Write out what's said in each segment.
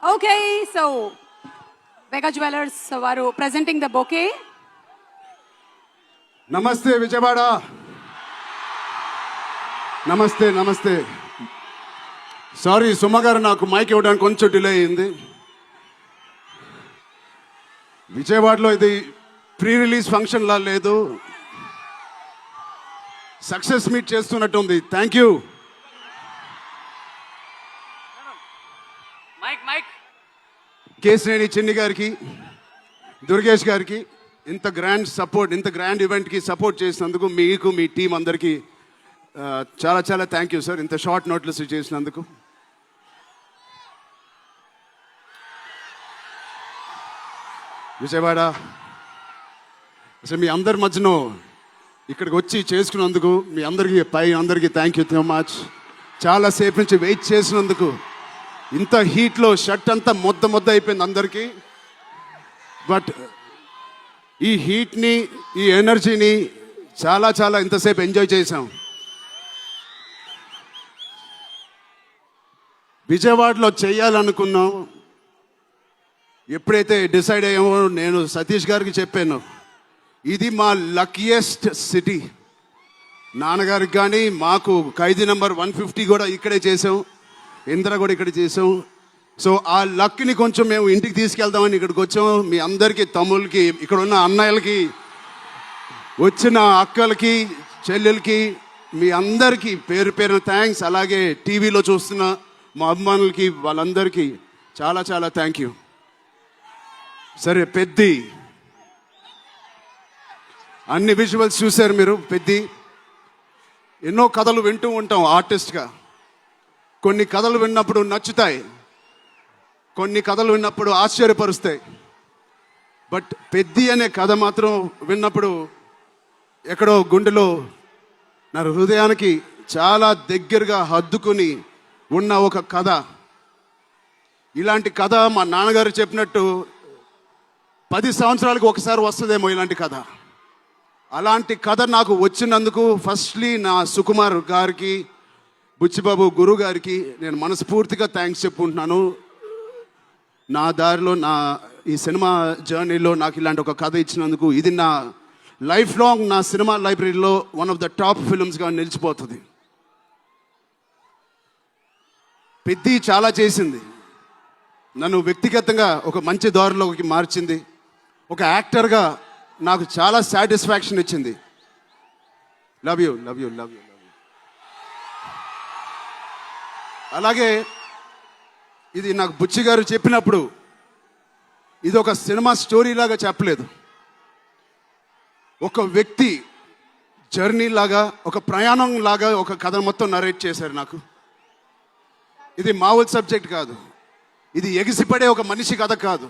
Okay, so Vega Jewelers varu presenting the bouquet. నమస్తే విజయవాడ. నమస్తే. Sorry Suma గారు, నాకు మైక్ ఇవ్వడానికి కొంచెం డిలే అయింది. విజయవాడలో ఇది ప్రీ రిలీజ్ ఫంక్షన్ లా లేదు, సక్సెస్ మీట్ చేస్తున్నట్టు ఉంది. Thank you. కేశినేని చిన్ని గారికి, దుర్గేష్ గారికి ఇంత గ్రాండ్ సపోర్ట్, ఇంత గ్రాండ్ ఈవెంట్కి సపోర్ట్ చేసినందుకు మీకు, మీ టీం అందరికీ చాలా చాలా థ్యాంక్ యూ సార్. ఇంత షార్ట్ నోట్లెస్ చేసినందుకు. విజయవాడ అసలు మీ అందరి మధ్యలో ఇక్కడికి వచ్చి చేసుకున్నందుకు మీ అందరికీ థ్యాంక్ యూ సో మచ్. చాలాసేపు నుంచి వెయిట్ చేసినందుకు. ఇంత హీట్లో షర్ట్ అంతా మొద్ద అయిపోయింది అందరికీ. బట్ ఈ హీట్ని, ఈ ఎనర్జీని చాలా ఇంతసేపు ఎంజాయ్ చేశాం. విజయవాడలో చేయాలనుకున్నాం. ఎప్పుడైతే డిసైడ్ అయ్యామో నేను సతీష్ గారికి చెప్పాను, ఇది మా లక్కీయెస్ట్ సిటీ. నాన్నగారికి కానీ మాకు ఖైదీ నెంబర్ 150 కూడా ఇక్కడే చేసాం, ఇంద్ర కూడా ఇక్కడ చేసాం. సో ఆ లక్ని కొంచెం మేము ఇంటికి తీసుకెళ్దామని ఇక్కడికి వచ్చాం. మీ అందరికీ, తమ్ముళ్ళకి, ఇక్కడ ఉన్న అన్నయ్యలకి, వచ్చిన అక్కలకి, చెల్లెలకి, మీ అందరికీ పేరు పేరున థ్యాంక్స్. అలాగే టీవీలో చూస్తున్న మా అభిమానులకి, వాళ్ళందరికీ చాలా థ్యాంక్ యూ. సరే, పెద్ది అన్ని విజువల్స్ చూశారు మీరు. పెద్ది ఎన్నో కథలు వింటూ ఉంటాం ఆర్టిస్ట్గా. కొన్ని కథలు విన్నప్పుడు నచ్చుతాయి, కొన్ని కథలు విన్నప్పుడు ఆశ్చర్యపరుస్తాయి. బట్ పెద్ది అనే కథ మాత్రం విన్నప్పుడు ఎక్కడో గుండెలో నా హృదయానికి చాలా దగ్గరగా హద్దుకుని ఉన్న ఒక కథ. ఇలాంటి కథ మా నాన్నగారు చెప్పినట్టు 10 సంవత్సరాలకు ఒకసారి వస్తుందేమో ఇలాంటి కథ. అలాంటి కథ నాకు వచ్చినందుకు ఫస్ట్లీ నా సుకుమార్ గారికి, బుచ్చిబాబు గురువు గారికి నేను మనస్ఫూర్తిగా థ్యాంక్స్ చెప్పుకుంటున్నాను. నా దారిలో, నా ఈ సినిమా జర్నీలో నాకు ఇలాంటి ఒక కథ ఇచ్చినందుకు. ఇది నా లైఫ్ లాంగ్ నా సినిమా లైబ్రరీలో వన్ ఆఫ్ ద టాప్ ఫిల్మ్స్గా నిలిచిపోతుంది. పెద్ది చాలా చేసింది, నన్ను వ్యక్తిగతంగా ఒక మంచి దారిలోకి మార్చింది. ఒక యాక్టర్గా నాకు చాలా సాటిస్ఫాక్షన్ ఇచ్చింది. Love you. అలాగే ఇది నాకు బుచ్చి గారు చెప్పినప్పుడు ఇది ఒక సినిమా స్టోరీ లాగా చెప్పలేదు, ఒక వ్యక్తి జర్నీ లాగా, ఒక ప్రయాణం లాగా ఒక కథ మొత్తం నరేట్ చేశారు నాకు. ఇది మామూలు సబ్జెక్ట్ కాదు, ఇది ఎగిసిపడే ఒక మనిషి కథ కాదు.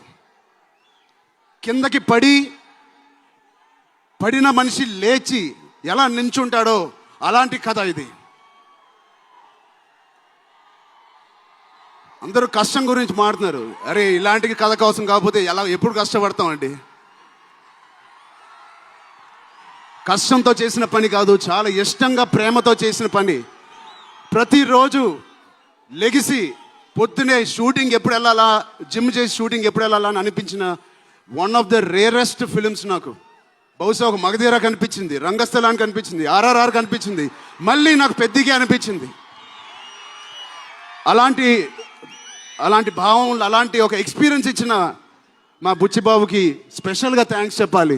కిందకి పడిన మనిషి లేచి ఎలా నించుంటాడో అలాంటి కథ ఇది. అందరూ కష్టం గురించి మాట్లాడుతున్నారు. అరే, ఇలాంటి కథ కోసం కాకపోతే ఎప్పుడు కష్టపడతామండి? కష్టంతో చేసిన పని కాదు, చాలా ఇష్టంగా, ప్రేమతో చేసిన పని. ప్రతిరోజు లెగిసి పొద్దునే షూటింగ్ ఎప్పుడు వెళ్ళాలా, జిమ్ చేసి షూటింగ్ ఎప్పుడు వెళ్ళాలా అని అనిపించిన one of the rarest films నాకు. బహుశా ఒక మగధీర కనిపించింది, రంగస్థలానికి కనిపించింది, RRR కనిపించింది, మళ్ళీ నాకు పెద్దిగా అనిపించింది. అలాంటి భావం, అలాంటి ఒక ఎక్స్పీరియన్స్ ఇచ్చిన మా బుచ్చిబాబుకి స్పెషల్గా థ్యాంక్స్ చెప్పాలి.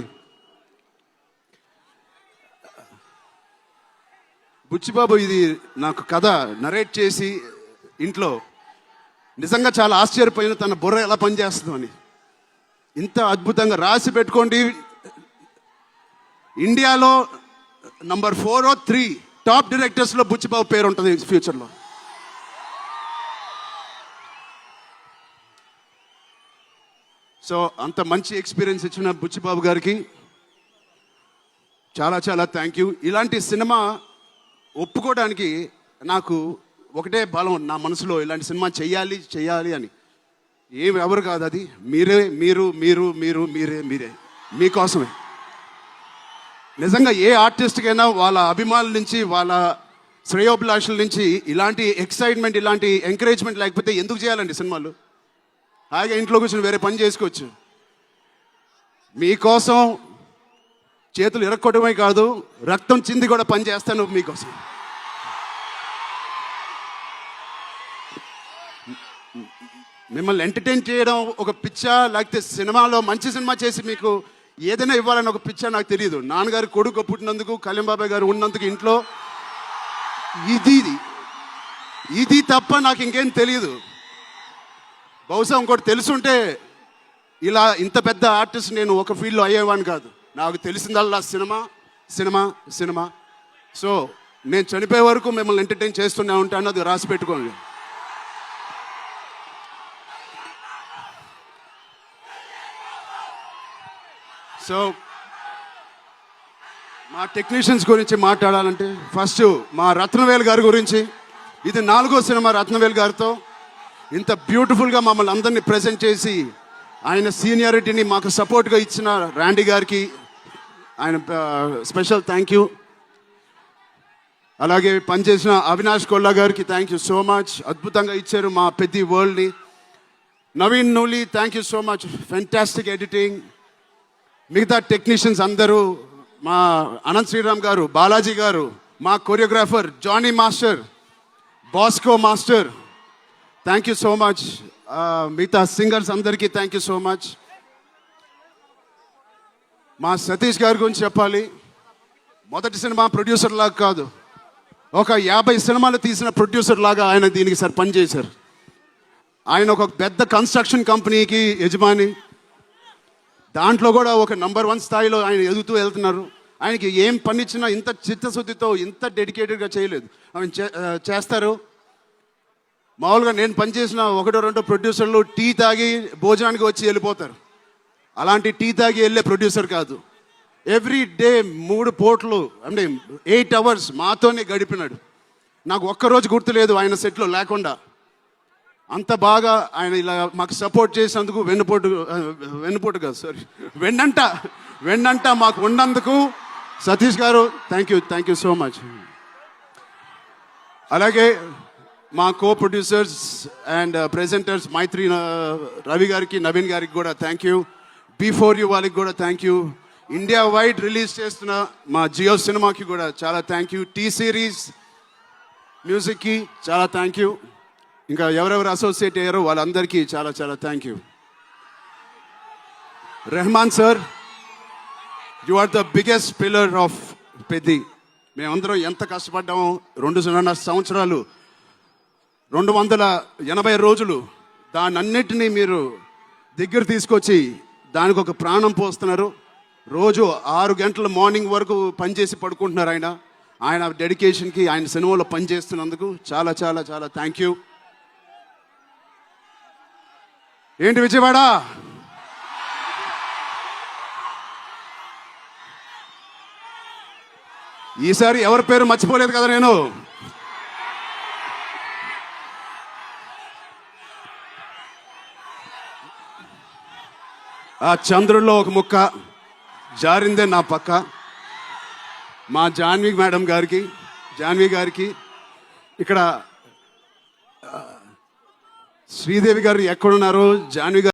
బుచ్చిబాబు ఇది నాకు కథ నరేట్ చేసి ఇంట్లో నిజంగా చాలా ఆశ్చర్యపోయిన, తన బుర్ర ఎలా పనిచేస్తుందో అని. ఇంత అద్భుతంగా రాసి పెట్టుకోండి. ఇండియాలో నంబర్ 4 or 3 టాప్ డైరెక్టర్స్లో బుచ్చిబాబు పేరు ఉంటుంది ఫ్యూచర్లో. సో అంత మంచి ఎక్స్పీరియన్స్ ఇచ్చిన బుచ్చిబాబు గారికి చాలా థ్యాంక్ యూ. ఇలాంటి సినిమా ఒప్పుకోవడానికి నాకు ఒకటే బలం నా మనసులో, ఇలాంటి సినిమా చెయ్యాలి అని. ఎవరు కాదు, అది మీరే మీకోసమే. నిజంగా ఏ ఆర్టిస్ట్కైనా వాళ్ళ అభిమానుల నుంచి, వాళ్ళ శ్రేయోభిలాషుల నుంచి ఇలాంటి ఎక్సైట్మెంట్, ఇలాంటి ఎంకరేజ్మెంట్ లేకపోతే ఎందుకు చేయాలండి సినిమాలు? హాయిగా ఇంట్లో కూర్చొని వేరే పని చేసుకోవచ్చు. మీకోసం చేతులు ఇరక్కొట్టడమే కాదు, రక్తం చింది కూడా పని చేస్తాను మీకోసం. మిమ్మల్ని ఎంటర్టైన్ చేయడం ఒక పిచ్చా, లేకపోతే సినిమాలో మంచి సినిమా చేసి మీకు ఏదైనా ఇవ్వాలని ఒక పిచ్చా నాకు తెలియదు. నాన్నగారు కొడుకు పుట్టినందుకు, కళ్యాణ్ బాబాయ్ గారు ఉన్నందుకు ఇంట్లో ఇది తప్ప నాకు ఇంకేం తెలియదు. బహుశా ఇంకోటి తెలుసుంటే ఇలా ఇంత పెద్ద ఆర్టిస్ట్ నేను ఒక ఫీల్డ్లో అయ్యేవాడిని కాదు. నాకు తెలిసిందల్లా సినిమా సినిమా సినిమా. సో నేను చనిపోయే వరకు మిమ్మల్ని ఎంటర్టైన్ చేస్తూనే ఉంటాను, అది రాసి పెట్టుకోండి. సో మా టెక్నీషియన్స్ గురించి మాట్లాడాలంటే ఫస్ట్ మా రత్నవేల్ గారి గురించి. ఇది 4వ సినిమా రత్నవేల్ గారితో. ఇంత బ్యూటిఫుల్గా మమ్మల్ని అందరినీ ప్రజెంట్ చేసి ఆయన సీనియారిటీని మాకు సపోర్ట్గా ఇచ్చిన ర్యాండీ గారికి ఆయన స్పెషల్ థ్యాంక్ యూ. అలాగే పనిచేసిన అవినాష్ కొల్లా గారికి థ్యాంక్ యూ సో మచ్. అద్భుతంగా ఇచ్చారు మా పెద్ద వరల్డ్ని. Naveen Nooli thank you so much, fantastic editing. మిగతా టెక్నీషియన్స్ అందరూ, మా అనంత్ శ్రీరామ్ గారు, బాలాజీ గారు, మా choreographer Jani master, Bosco master, thank you so much. మిగతా సింగర్స్ అందరికీ థ్యాంక్ యూ సో మచ్. మా సతీష్ గారి గురించి చెప్పాలి. మొదటి సినిమా ప్రొడ్యూసర్ లాగా కాదు, ఒక 50 సినిమాలు తీసిన ప్రొడ్యూసర్ లాగా ఆయన దీనికి పనిచేశారు. ఆయన ఒక పెద్ద కన్స్ట్రక్షన్ కంపెనీకి యజమాని. దాంట్లో కూడా ఒక నంబర్ 1 స్థాయిలో ఆయన ఎదుగుతూ వెళ్తున్నారు. ఆయనకి ఏం పని ఇచ్చినా ఇంత చిత్తశుద్ధితో, ఇంత డెడికేటెడ్గా చేయలేదు. ఆయన చేస్తారు. మామూలుగా నేను పనిచేసిన 1-2 ప్రొడ్యూసర్లు టీ తాగి భోజనానికి వచ్చి వెళ్ళిపోతారు. అలాంటి టీ తాగి వెళ్ళే ప్రొడ్యూసర్ కాదు. ఎవ్రీ డే 3 పూటలు అంటే 8 అవర్స్ మాతోనే గడిపినాడు. నాకు ఒక్కరోజు గుర్తులేదు ఆయన సెట్లో లేకుండా. అంత బాగా ఆయన ఇలా మాకు సపోర్ట్ చేసినందుకు, వెన్నుపోటు కాదు సారీ, వెన్నంట మాకు ఉన్నందుకు సతీష్ గారు థ్యాంక్ యూ సో మచ్. అలాగే మా కో ప్రొడ్యూసర్స్ అండ్ ప్రెజెంటర్స్ మైత్రి రవి గారికి, నవీన్ గారికి కూడా థ్యాంక్ యూ. బిఫోర్ యూ వాళ్ళకి కూడా thank you. India wide release చేస్తున్న మా జియో సినిమాకి కూడా చాలా థ్యాంక్ యూ. టీ సిరీస్ మ్యూజిక్కి చాలా థ్యాంక్ యూ. ఇంకా ఎవరెవరు అసోసియేట్ అయ్యారో వాళ్ళందరికీ చాలా చాలా thank you. Rahman sir, you are the biggest pillar of Peddi. మేమందరం ఎంత కష్టపడ్డామో 2.5 సంవత్సరాలు, 280 రోజులు, దాన్నన్నిటినీ మీరు దగ్గర తీసుకొచ్చి దానికి ఒక ప్రాణం పోస్తున్నారు. రోజు 6 గంటల మార్నింగ్ వరకు పనిచేసి పడుకుంటున్నారు ఆయన డెడికేషన్కి, ఆయన సినిమాలో పనిచేస్తున్నందుకు చాలా చాలా చాలా థ్యాంక్ యూ. ఏంటి విజయవాడ? ఈసారి ఎవరి పేరు మర్చిపోలేదు కదా నేను. ఆ చంద్రుల్లో ఒక ముక్క జారిందే నా పక్క. మా జాన్వి గారికి ఇక్కడ శ్రీదేవి గారు ఎక్కడున్నారో, జాన్వి గారు